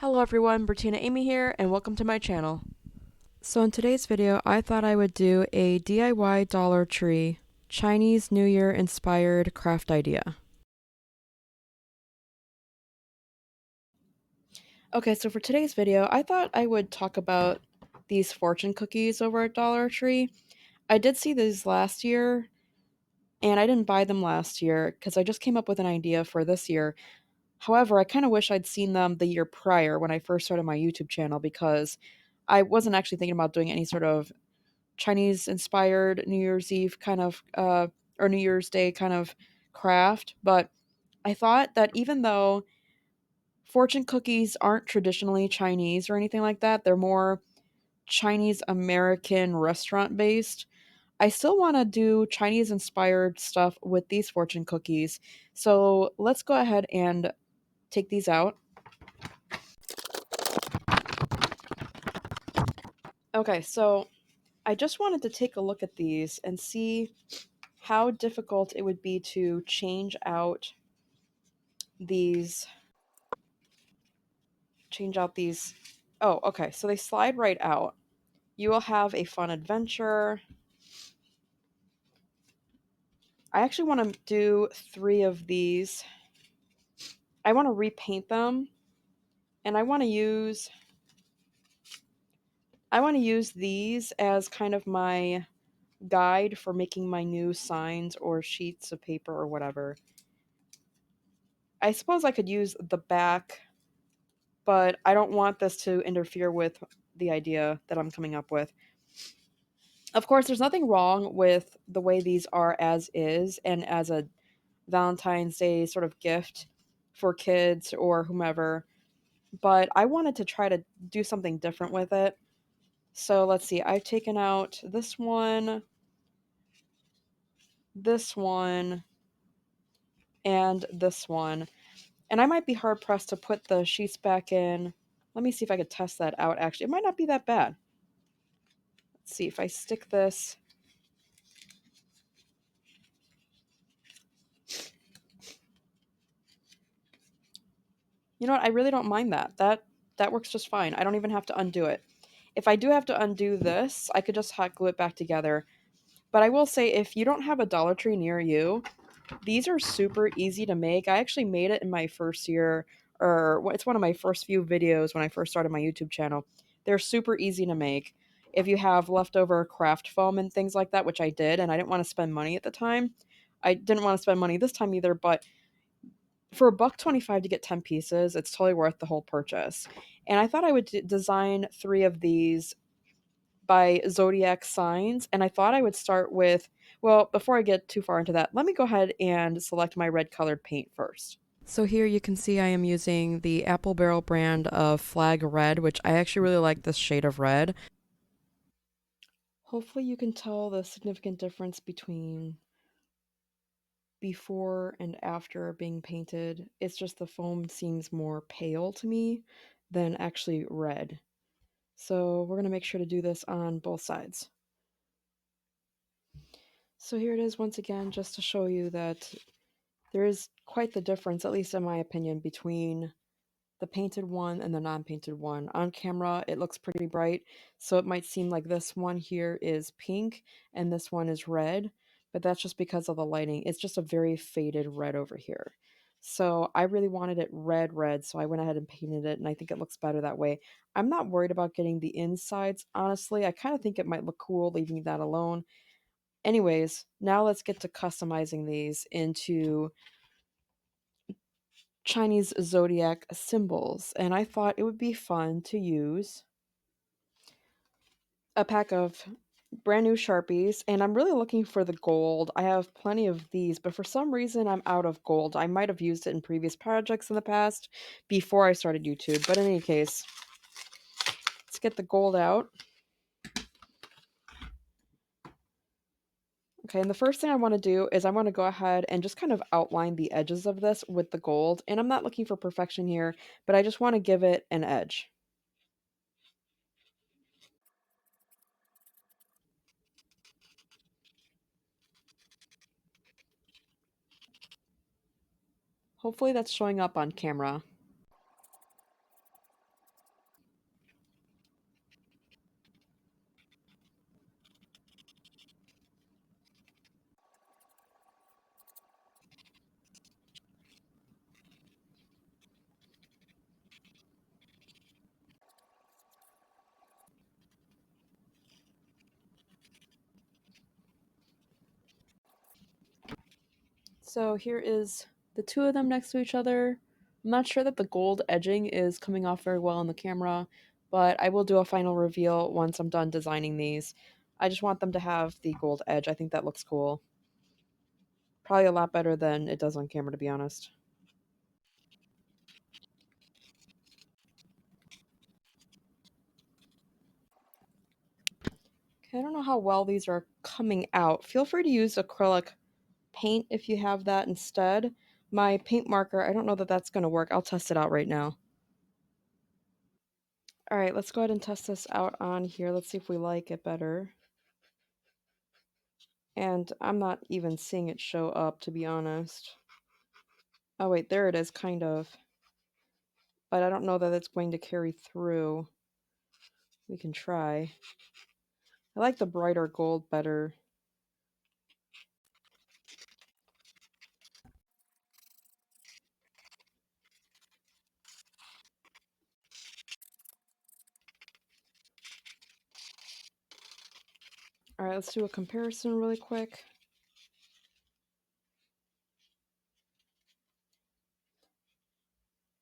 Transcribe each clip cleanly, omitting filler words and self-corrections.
Hello everyone, Bertina Amy here, and welcome to my channel. So in today's video, I thought I would do a DIY Dollar Tree Chinese New Year inspired craft idea. Okay, so for today's video, I thought I would talk about these fortune cookies over at Dollar Tree. I did see these last year, and I didn't buy them last year because I just came up with an idea for this year. However, I kind of wish I'd seen them the year prior when I first started my YouTube channel because I wasn't actually thinking about doing any sort of Chinese inspired New Year's Eve kind of or New Year's Day kind of craft, but I thought that even though fortune cookies aren't traditionally Chinese or anything like that, they're more Chinese American restaurant based. I still want to do Chinese inspired stuff with these fortune cookies. So let's go ahead and take these out. Okay, so I just wanted to take a look at these and see how difficult it would be to change out these these. Oh, okay, so they slide right out. You will have a fun adventure. I actually want to do 3 of these. I want to repaint them, and I want to use these as kind of my guide for making my new signs or sheets of paper or whatever. I suppose I could use the back, but I don't want this to interfere with the idea that I'm coming up with. Of course, there's nothing wrong with the way these are as is and as a Valentine's Day sort of gift for kids or whomever, but I wanted to try to do something different with it. So let's see, I've taken out this one, and this one. And I might be hard pressed to put the sheets back in. Let me see if I could test that out actually. It might not be that bad. Let's see if I stick this. You know what? I really don't mind that. That works just fine. I don't even have to undo it. If I do have to undo this, I could just hot glue it back together. But I will say, if you don't have a Dollar Tree near you, these are super easy to make. I actually made it in my first year, or it's one of my first few videos when I first started my YouTube channel. They're super easy to make. If you have leftover craft foam and things like that, which I did, and I didn't want to spend money at the time. I didn't want to spend money this time either, but for $1.25 to get 10 pieces, it's totally worth the whole purchase. And I thought I would design 3 of these by zodiac signs, and I thought I would start with, well, before I get too far into that, let me go ahead and select my red colored paint first. So here you can see I am using the Apple Barrel brand of Flag Red, which I actually really like this shade of red. Hopefully you can tell the significant difference between before and after being painted. It's just the foam seems more pale to me than actually red. So we're going to make sure to do this on both sides. So here it is once again, just to show you that there is quite the difference, at least in my opinion, between the painted one and the non-painted one. On camera, it looks pretty bright, so it might seem like this one here is pink and this one is red, but that's just because of the lighting. It's just a very faded red over here. So I really wanted it red, so I went ahead and painted it, and I think it looks better that way. I'm not worried about getting the insides, honestly. I kind of think it might look cool leaving that alone. Anyways, now let's get to customizing these into Chinese zodiac symbols, and I thought it would be fun to use a pack of brand new Sharpies, and I'm really looking for the gold. I have plenty of these, but for some reason I'm out of gold. I might have used it in previous projects in the past before I started YouTube, but in any case, let's get the gold out. Okay, and the first thing I want to do is I want to go ahead and just kind of outline the edges of this with the gold, and I'm not looking for perfection here, but I just want to give it an edge. Hopefully that's showing up on camera. So here is the two of them next to each other. I'm not sure that the gold edging is coming off very well on the camera, but I will do a final reveal once I'm done designing these. I just want them to have the gold edge. I think that looks cool. Probably a lot better than it does on camera, to be honest. Okay, I don't know how well these are coming out. Feel free to use acrylic paint if you have that instead. My paint marker, I don't know that that's going to work. I'll test it out right now. All right, let's go ahead and test this out on here. Let's see if we like it better. And I'm not even seeing it show up, to be honest. Oh, wait, there it is, kind of. But I don't know that it's going to carry through. We can try. I like the brighter gold better. All right, let's do a comparison really quick.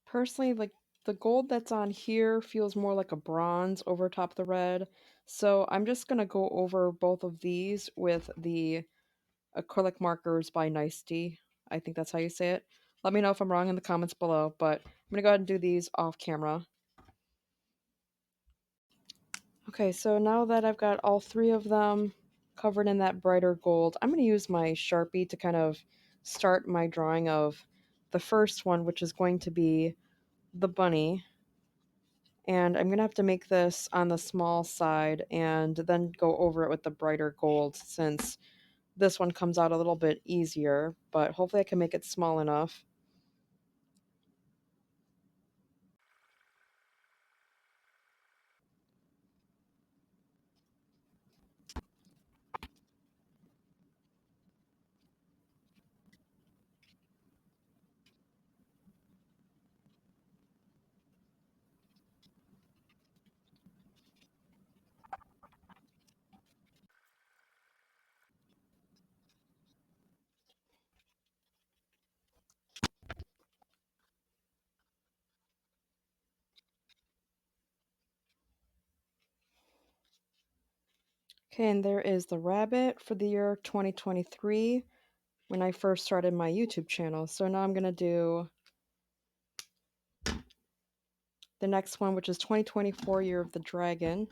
Personally, like the gold that's on here feels more like a bronze over top the red. So I'm just going to go over both of these with the acrylic markers by Nicety. I think that's how you say it. Let me know if I'm wrong in the comments below, but I'm going to go ahead and do these off camera. Okay, so now that I've got all three of them covered in that brighter gold, I'm going to use my Sharpie to kind of start my drawing of the first one, which is going to be the bunny. And I'm going to have to make this on the small side and then go over it with the brighter gold since this one comes out a little bit easier, but hopefully I can make it small enough. Okay, and there is the rabbit for the year 2023 when I first started my YouTube channel. So now I'm going to do the next one, which is 2024 Year of the Dragon.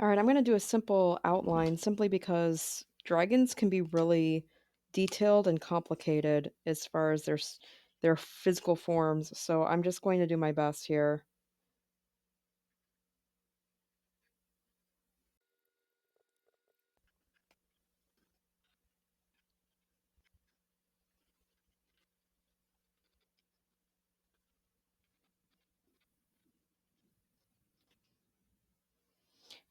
All right, I'm going to do a simple outline simply because dragons can be really detailed and complicated as far as their physical forms. So I'm just going to do my best here.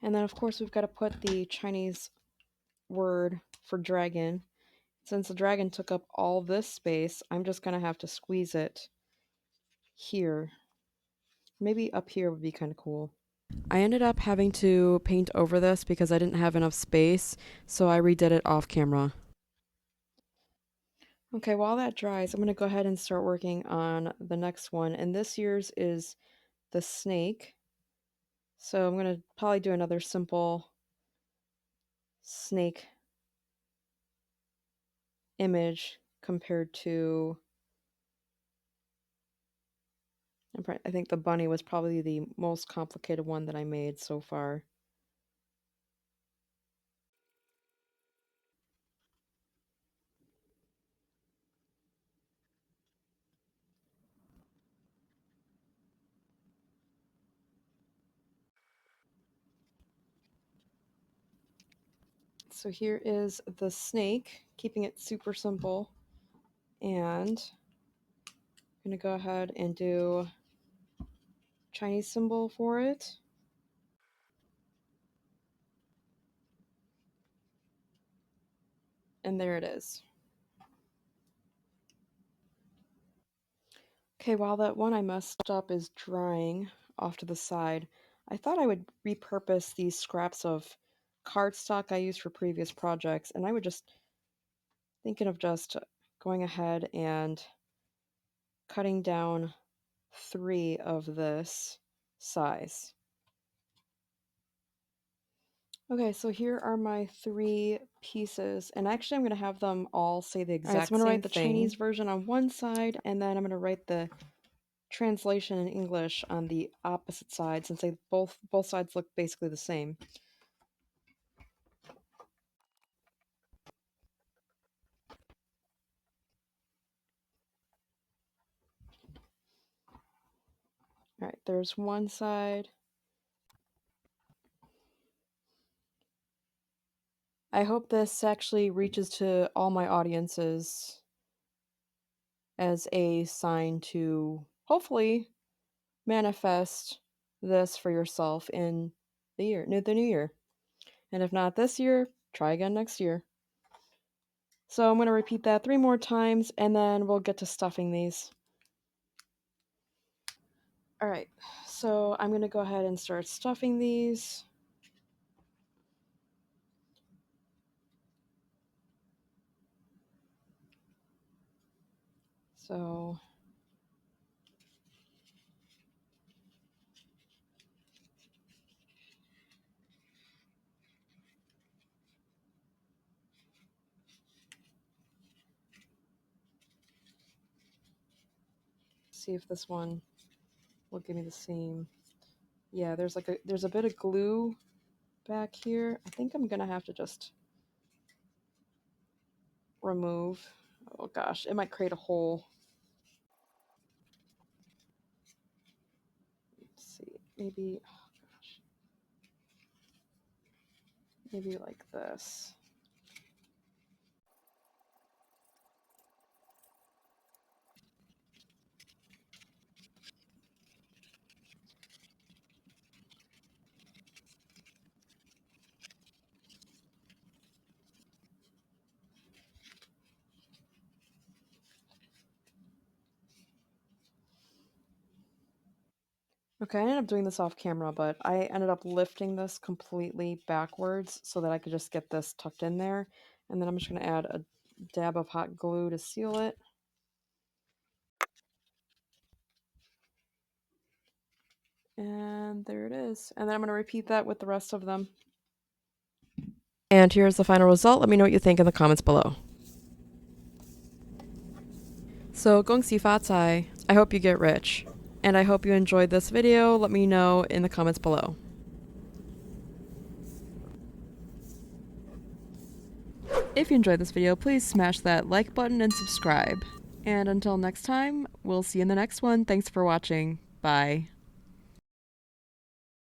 And then, of course, we've got to put the Chinese word for dragon. Since the dragon took up all this space, I'm just going to have to squeeze it here. Maybe up here would be kind of cool. I ended up having to paint over this because I didn't have enough space, so I redid it off camera. Okay, while that dries, I'm going to go ahead and start working on the next one. And this year's is the snake. So I'm going to probably do another simple snake image compared to, I think the bunny was probably the most complicated one that I made so far. So here is the snake, keeping it super simple. And I'm going to go ahead and do Chinese symbol for it. And there it is. Okay, while that one I messed up is drying off to the side, I thought I would repurpose these scraps of cardstock I used for previous projects, and I would just thinking of just going ahead and cutting down 3 of this size. Okay, so here are my 3 pieces, and actually I'm going to have them all say the exact same thing. I'm going to write the Chinese version on one side, and then I'm going to write the translation in English on the opposite side, since they both sides look basically the same. All right, there's one side. I hope this actually reaches to all my audiences as a sign to hopefully manifest this for yourself in the new year. And if not this year, try again next year. So I'm going to repeat that 3 more times, and then we'll get to stuffing these. All right, so I'm going to go ahead and start stuffing these. So see if this one will give me the same. Yeah, there's a bit of glue back here. I think I'm going to have to just remove. Oh gosh, it might create a hole. Let's see, maybe, oh gosh, maybe like this. Okay, I ended up doing this off camera, but I ended up lifting this completely backwards so that I could just get this tucked in there. And then I'm just going to add a dab of hot glue to seal it. And there it is. And then I'm going to repeat that with the rest of them. And here's the final result. Let me know what you think in the comments below. So, 恭喜发财. I hope you get rich. And I hope you enjoyed this video. Let me know in the comments below. If you enjoyed this video, please smash that like button and subscribe. And until next time, we'll see you in the next one. Thanks for watching. Bye.